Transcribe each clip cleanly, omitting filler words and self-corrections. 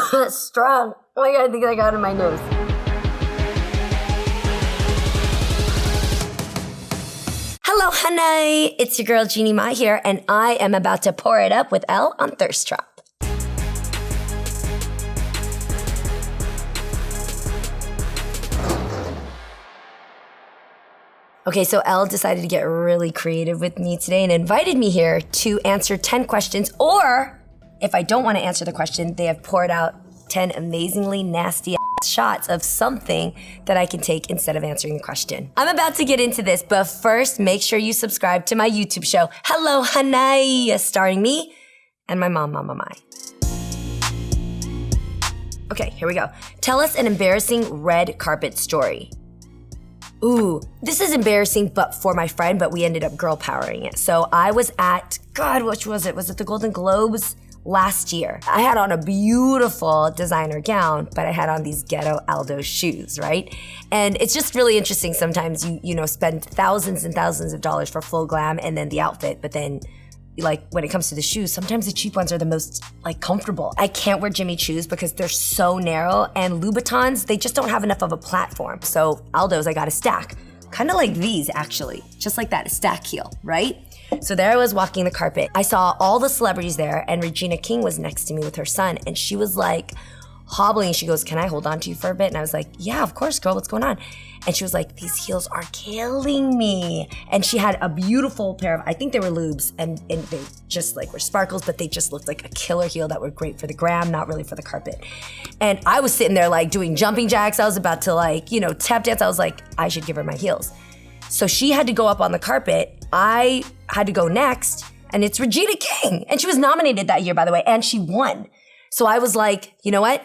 Strong. Oh my God, I think I got it in my nose. Hello, Hunnay. It's your girl, Jeannie Mai here, and I am about to pour it up with Elle on Thirst Trap. Okay, so Elle decided to get really creative with me today and invited me here to answer 10 questions, or if I don't want to answer the question, they have poured out 10 amazingly nasty shots of something that I can take instead of answering the question. I'm about to get into this, but first, make sure you subscribe to my YouTube show, Hello Hunnay, starring me and my mom, Mama Mai. Okay, here we go. Tell us an embarrassing red carpet story. Ooh, this is embarrassing, but for my friend, but we ended up girl powering it. So I was at, God, which was it? Was it the Golden Globes last year? I had on a beautiful designer gown, but I had on these ghetto Aldo shoes, right? And it's just really interesting. Sometimes you spend thousands and thousands of dollars for full glam and then the outfit, but then like when it comes to the shoes, sometimes the cheap ones are the most like comfortable. I can't wear Jimmy Choos because they're so narrow, and Louboutins, they just don't have enough of a platform. So Aldo's, I got a stack, kind of like these actually, just like that, a stack heel, right? So there I was walking the carpet. I saw all the celebrities there, and Regina King was next to me with her son, and she was like hobbling. She goes, "Can I hold on to you for a bit?" And I was like, "Yeah, of course, girl, what's going on?" And she was like, "These heels are killing me." And she had a beautiful pair of, I think they were lubes, and they just like were sparkles, but they just looked like a killer heel that were great for the gram, not really for the carpet. And I was sitting there like doing jumping jacks. I was about to like, tap dance. I was like, I should give her my heels. So she had to go up on the carpet. I had to go next, and it's Regina King. And she was nominated that year, by the way, and she won. So I was like, you know what?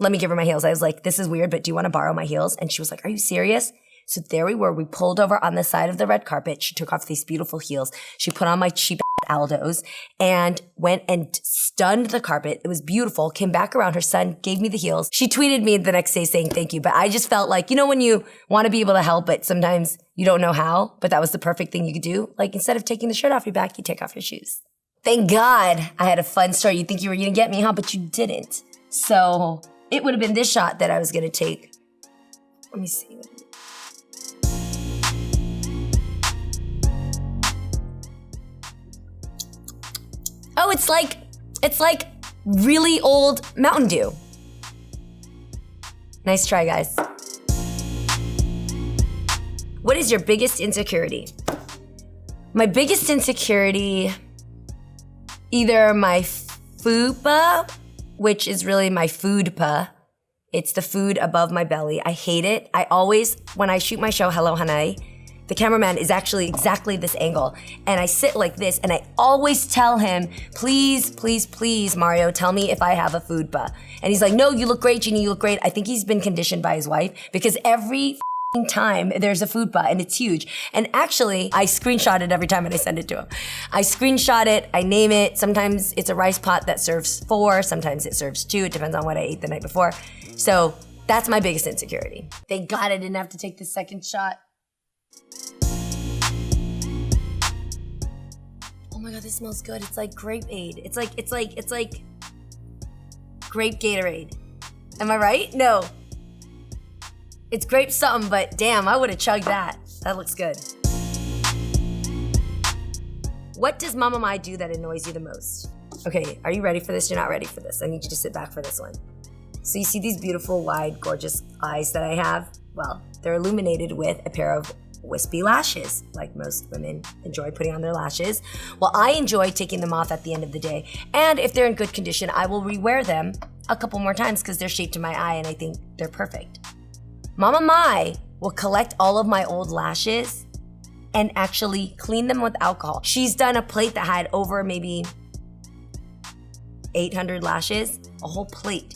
Let me give her my heels. I was like, this is weird, but do you want to borrow my heels? And she was like, are you serious? So there we were. We pulled over on the side of the red carpet. She took off these beautiful heels. She put on my cheap Aldos and went and stunned the carpet. It was beautiful. Came back around. Her son gave me the heels. She tweeted me the next day saying thank you. But I just felt like, when you want to be able to help, but sometimes you don't know how, but that was the perfect thing you could do. Like instead of taking the shirt off your back, you take off your shoes. Thank God I had a fun story. You think you were going to get me, huh? But you didn't. So it would have been this shot that I was going to take. Let me see. Oh, it's like really old Mountain Dew. Nice try, guys. What is your biggest insecurity? My biggest insecurity, either my fupa, which is really my foodpa. It's the food above my belly. I hate it. I always, when I shoot my show, Hello Hunnay, the cameraman is actually exactly this angle. And I sit like this, and I always tell him, please, please, please, Mario, tell me if I have a foodpa. And he's like, no, you look great, Jeannie, you look great. I think he's been conditioned by his wife because every time there's a foodpa and it's huge. And actually, I screenshot it every time and I send it to him. I screenshot it, I name it. Sometimes it's a rice pot that serves 4, sometimes it serves 2. It depends on what I ate the night before. So that's my biggest insecurity. Thank God I didn't have to take the second shot. Oh my God, this smells good. It's like grape aid. It's like grape Gatorade. Am I right? No. It's grape something, but damn, I would have chugged that. That looks good. What does Mama Mai do that annoys you the most? Okay, are you ready for this? You're not ready for this. I need you to sit back for this one. So you see these beautiful, wide, gorgeous eyes that I have? Well, they're illuminated with a pair of wispy lashes, like most women enjoy putting on their lashes. Well, I enjoy taking them off at the end of the day. And if they're in good condition, I will rewear them a couple more times because they're shaped to my eye and I think they're perfect. Mama Mai will collect all of my old lashes and actually clean them with alcohol. She's done a plate that had over maybe 800 lashes, a whole plate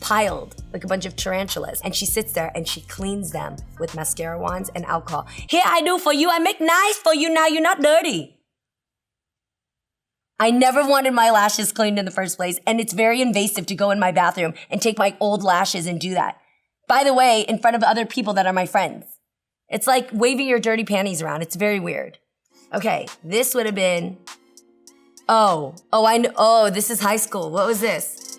piled like a bunch of tarantulas. And she sits there and she cleans them with mascara wands and alcohol. Here I do for you, I make nice for you, now you're not dirty. I never wanted my lashes cleaned in the first place, and it's very invasive to go in my bathroom and take my old lashes and do that. By the way, in front of other people that are my friends. It's like waving your dirty panties around. It's very weird. Okay, this would have been, I know, this is high school. What was this?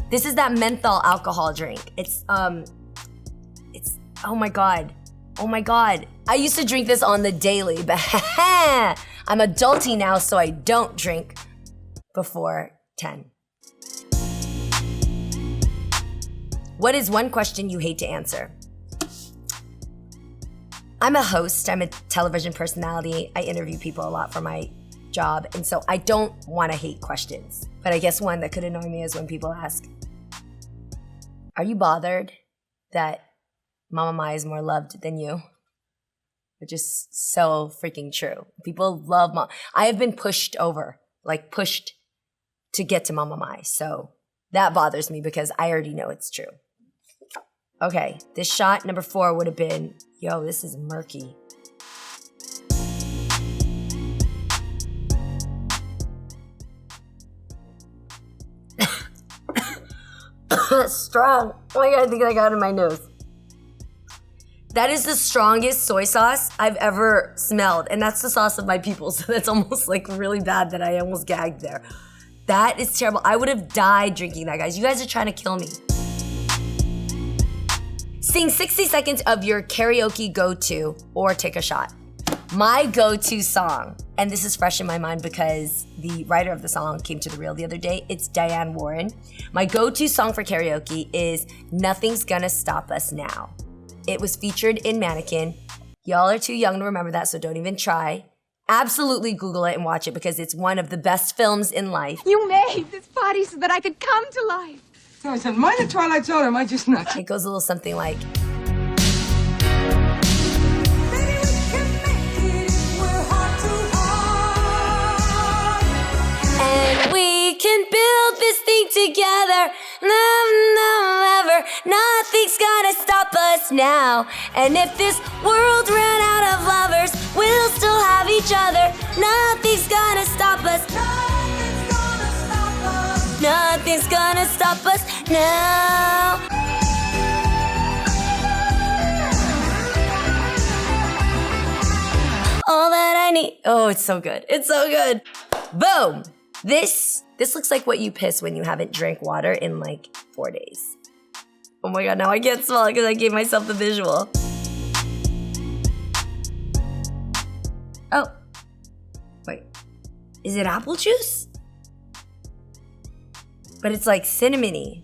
This is that menthol alcohol drink. It's oh my God. Oh my God. I used to drink this on the daily, but I'm adulty now, so I don't drink before 10. What is one question you hate to answer? I'm a host, I'm a television personality. I interview people a lot for my job, and so I don't want to hate questions. But I guess one that could annoy me is when people ask, are you bothered that Mama Mai is more loved than you? Which is so freaking true. People love Mom. I have been pushed over, like pushed to get to Mama Mai. So that bothers me because I already know it's true. Okay, this shot number 4 would have been, yo, this is murky. Strong. Oh my God, I think I got it in my nose. That is the strongest soy sauce I've ever smelled. And that's the sauce of my people. So that's almost like really bad that I almost gagged there. That is terrible. I would have died drinking that, guys. You guys are trying to kill me. Sing 60 seconds of your karaoke go-to or take a shot. My go-to song, and this is fresh in my mind because the writer of the song came to the reel the other day, it's Diane Warren. My go-to song for karaoke is Nothing's Gonna Stop Us Now. It was featured in Mannequin. Y'all are too young to remember that, so don't even try. Absolutely Google it and watch it because it's one of the best films in life. You made this party so that I could come to life. So I said, am I the Twilight Zone or am I just nuts? It goes a little something like, and we can build this thing together. Never, nothing's gonna stop us now. And if this world ran out of lovers, we'll still have each other. Nothing's gonna stop us. Nothing's gonna stop us now. All that I need. Oh, it's so good. It's so good. Boom. This looks like what you piss when you haven't drank water in like 4 days. Oh my God, now I can't smell it because I gave myself the visual. Oh. Wait. Is it apple juice? But it's like cinnamony.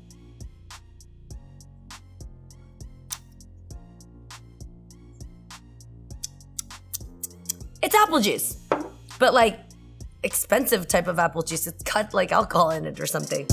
It's apple juice, but like expensive type of apple juice. It's cut like alcohol in it or something.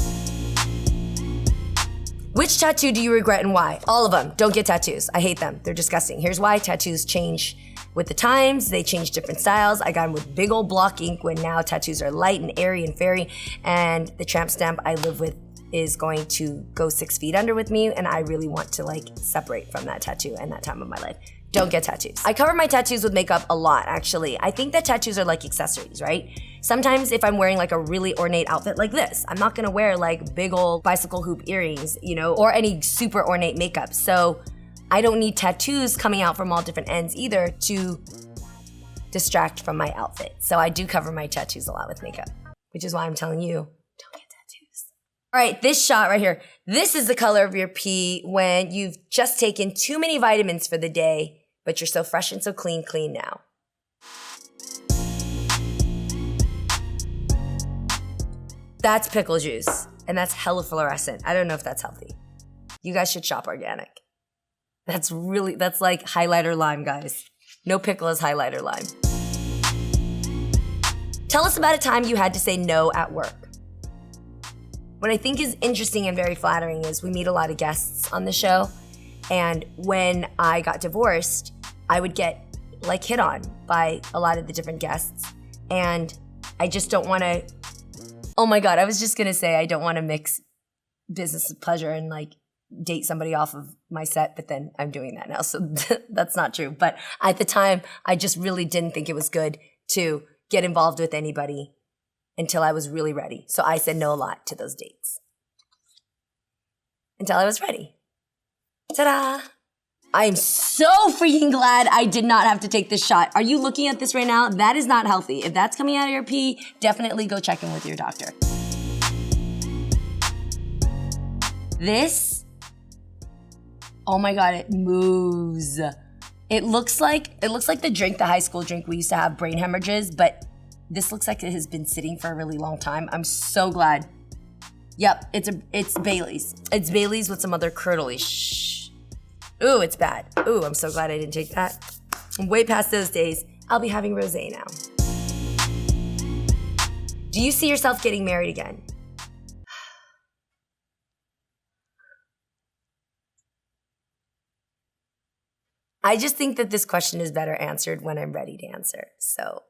Which tattoo do you regret and why? All of them. Don't get tattoos. I hate them. They're disgusting. Here's why. Tattoos change with the times. They change different styles. I got them with big old block ink when now tattoos are light and airy and fairy. And the tramp stamp I live with is going to go 6 feet under with me. And I really want to like separate from that tattoo and that time of my life. Don't get tattoos. I cover my tattoos with makeup a lot, actually. I think that tattoos are like accessories, right? Sometimes if I'm wearing like a really ornate outfit like this, I'm not gonna wear like big old bicycle hoop earrings, you know, or any super ornate makeup. So I don't need tattoos coming out from all different ends either to distract from my outfit. So I do cover my tattoos a lot with makeup, which is why I'm telling you, don't get tattoos. All right, this shot right here. This is the color of your pee when you've just taken too many vitamins for the day, but you're so fresh and so clean now. That's pickle juice, and that's hella fluorescent. I don't know if that's healthy. You guys should shop organic. That's like highlighter lime, guys. No pickle is highlighter lime. Tell us about a time you had to say no at work. What I think is interesting and very flattering is we meet a lot of guests on the show, and when I got divorced, I would get like hit on by a lot of the different guests, and I just don't want to, oh my God, I was just gonna say I don't want to mix business with pleasure and like date somebody off of my set, but then I'm doing that now, so that's not true. But at the time, I just really didn't think it was good to get involved with anybody until I was really ready. So I said no a lot to those dates until I was ready. Ta-da! I'm so freaking glad I did not have to take this shot. Are you looking at this right now? That is not healthy. If that's coming out of your pee, definitely go check in with your doctor. This, oh my God, it moves. It looks like the drink, the high school drink we used to have, brain hemorrhages, but this looks like it has been sitting for a really long time. I'm so glad. Yep, it's Bailey's. It's Bailey's with some other curdly shh. Ooh, it's bad. Ooh, I'm so glad I didn't take that. I'm way past those days. I'll be having rosé now. Do you see yourself getting married again? I just think that this question is better answered when I'm ready to answer, so.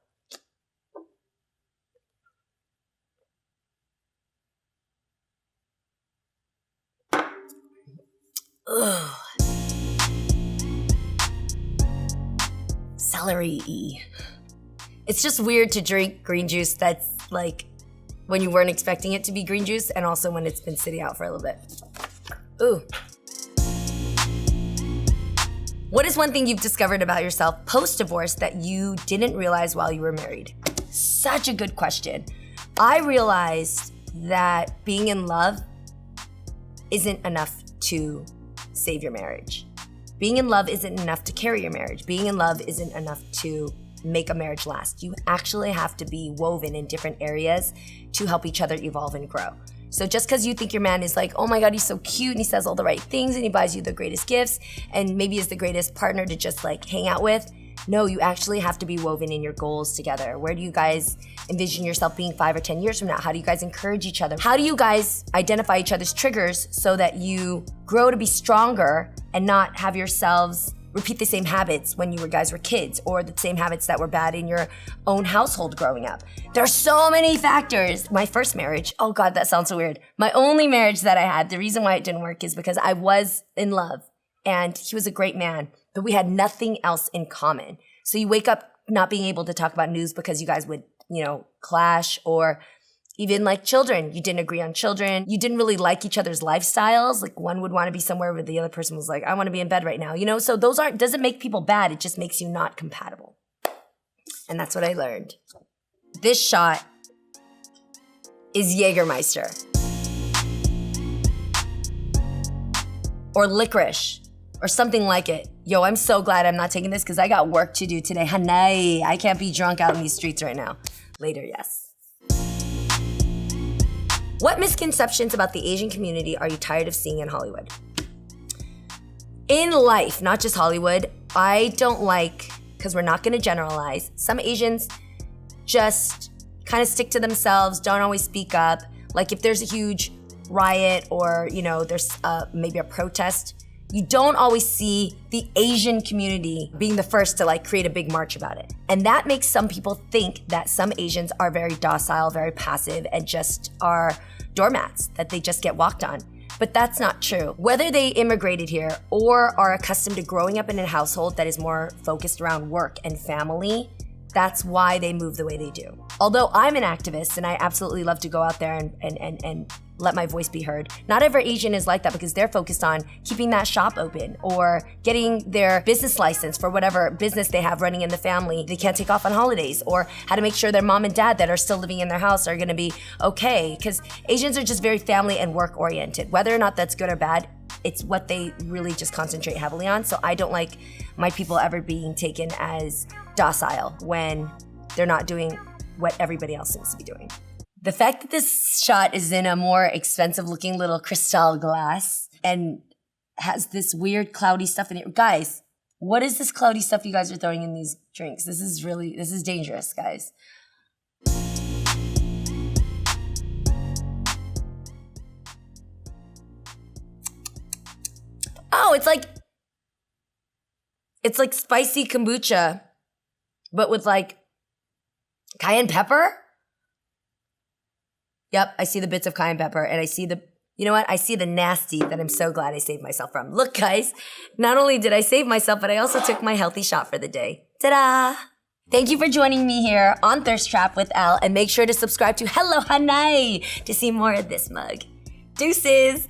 Ugh. Celery. It's just weird to drink green juice that's like when you weren't expecting it to be green juice and also when it's been sitting out for a little bit. Ooh. What is one thing you've discovered about yourself post-divorce that you didn't realize while you were married? Such a good question. I realized that being in love isn't enough to save your marriage. Being in love isn't enough to carry your marriage. Being in love isn't enough to make a marriage last. You actually have to be woven in different areas to help each other evolve and grow. So just because you think your man is like, oh my God, he's so cute and he says all the right things and he buys you the greatest gifts and maybe is the greatest partner to just like hang out with, no, you actually have to be woven in your goals together. Where do you guys envision yourself being 5 or 10 years from now? How do you guys encourage each other? How do you guys identify each other's triggers so that you grow to be stronger and not have yourselves repeat the same habits when you guys were kids or the same habits that were bad in your own household growing up? There are so many factors. My first marriage, oh God, that sounds so weird. My only marriage that I had, the reason why it didn't work is because I was in love and he was a great man, but we had nothing else in common. So you wake up not being able to talk about news because you guys would, clash, or even like children. You didn't agree on children. You didn't really like each other's lifestyles. Like one would want to be somewhere where the other person was like, I want to be in bed right now. So those doesn't make people bad. It just makes you not compatible. And that's what I learned. This shot is Jägermeister. Or licorice. Or something like it. Yo, I'm so glad I'm not taking this because I got work to do today. Hunnay. I can't be drunk out in these streets right now. Later, yes. What misconceptions about the Asian community are you tired of seeing in Hollywood? In life, not just Hollywood, I don't like, because we're not going to generalize, some Asians just kind of stick to themselves, don't always speak up. Like if there's a huge riot or, there's maybe a protest, you don't always see the Asian community being the first to create a big march about it. And that makes some people think that some Asians are very docile, very passive, and just are doormats, that they just get walked on. But that's not true. Whether they immigrated here or are accustomed to growing up in a household that is more focused around work and family, that's why they move the way they do. Although I'm an activist and I absolutely love to go out there and let my voice be heard, not every Asian is like that because they're focused on keeping that shop open or getting their business license for whatever business they have running in the family. They can't take off on holidays, or how to make sure their mom and dad that are still living in their house are gonna be okay. Because Asians are just very family and work oriented. Whether or not that's good or bad, it's what they really just concentrate heavily on. So I don't like my people ever being taken as docile when they're not doing what everybody else seems to be doing. The fact that this shot is in a more expensive looking little crystal glass and has this weird cloudy stuff in it. Guys, what is this cloudy stuff you guys are throwing in these drinks? This is dangerous, guys. Oh, it's like spicy kombucha, but with cayenne pepper. Yep, I see the bits of cayenne pepper and I see I see the nasty that I'm so glad I saved myself from. Look, guys, not only did I save myself, but I also took my healthy shot for the day. Ta-da! Thank you for joining me here on Thirst Trap with Elle, and make sure to subscribe to Hello Hunnay to see more of this mug. Deuces!